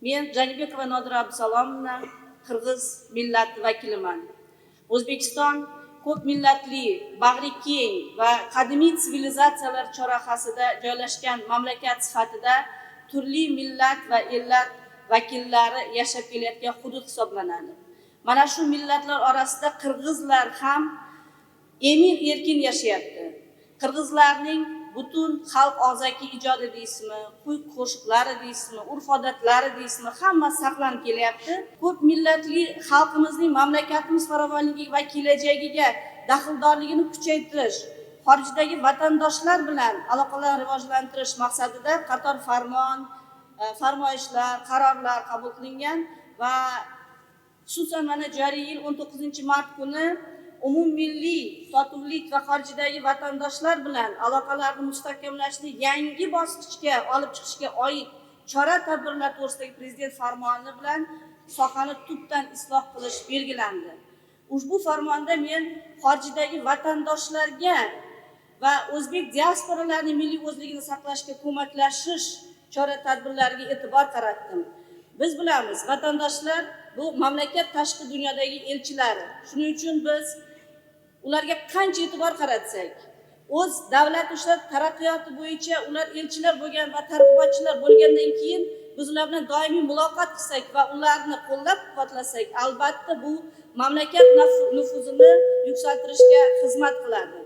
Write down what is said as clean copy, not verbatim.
Men Janibekova Nodira Abdusalovna Qirg'iz millati vakiliman. O'zbekiston ko'p millatli, bag'ri keng va qadimiy sivilizatsiyalar chorrahasida joylashgan mamlakat sifatida turli millat va ellat vakillari yashab kelayotgan hudud hisoblanadi. Mana shu millatlar orasida qirg'izlar ham emin erkin yashayapti. Qirg'izlarning butun xalq og'zaki ijodi deysizmi, kuy qo'shiqlari deysizmi, urf-odatlari deysizmi, hamma saqlanib kelyapti. Ko'p millatli xalqimizning mamlakatimiz farovonligi va kelajagiga daxldorligini kuchaytirish, xorijdagi vatandoshlar bilan aloqalarni rivojlantirish maqsadida qator farmoyishlar, qarorlar qabul qilingan va xususan mana joriy yil 19-mart kuni umummilliy totuvlik va xorijdagi vatandoshlar bilan aloqalarni mustahkamlashni yangi bosqichga olib chiqishga oid chora-tadbirlar to'g'risidagi prezident farmoni bilan sohani tubdan isloh qilish belgilandi. Ushbu farmonda men xorijdagi vatandoshlarga va o'zbek diasporalarining milliy o'zligini saqlashga ko'maklashish chora-tadbirlariga e'tibor qaratdim. Biz bilamiz, vatandoshlar bu mamlakat tashqi dunyodagi elchilari. Shuning uchun biz ularga qancha e'tibor qaratsak, o'z davlat ishlari taraqqiyoti bo'yicha ular elchilar bo'lgan va targ'ibotchilar bo'lgandan keyin biz ular bilan doimiy muloqot qilsak va ularni qo'llab-quvvatlasak, albatta bu mamlakat nufuzini yuksaltirishga xizmat qiladi.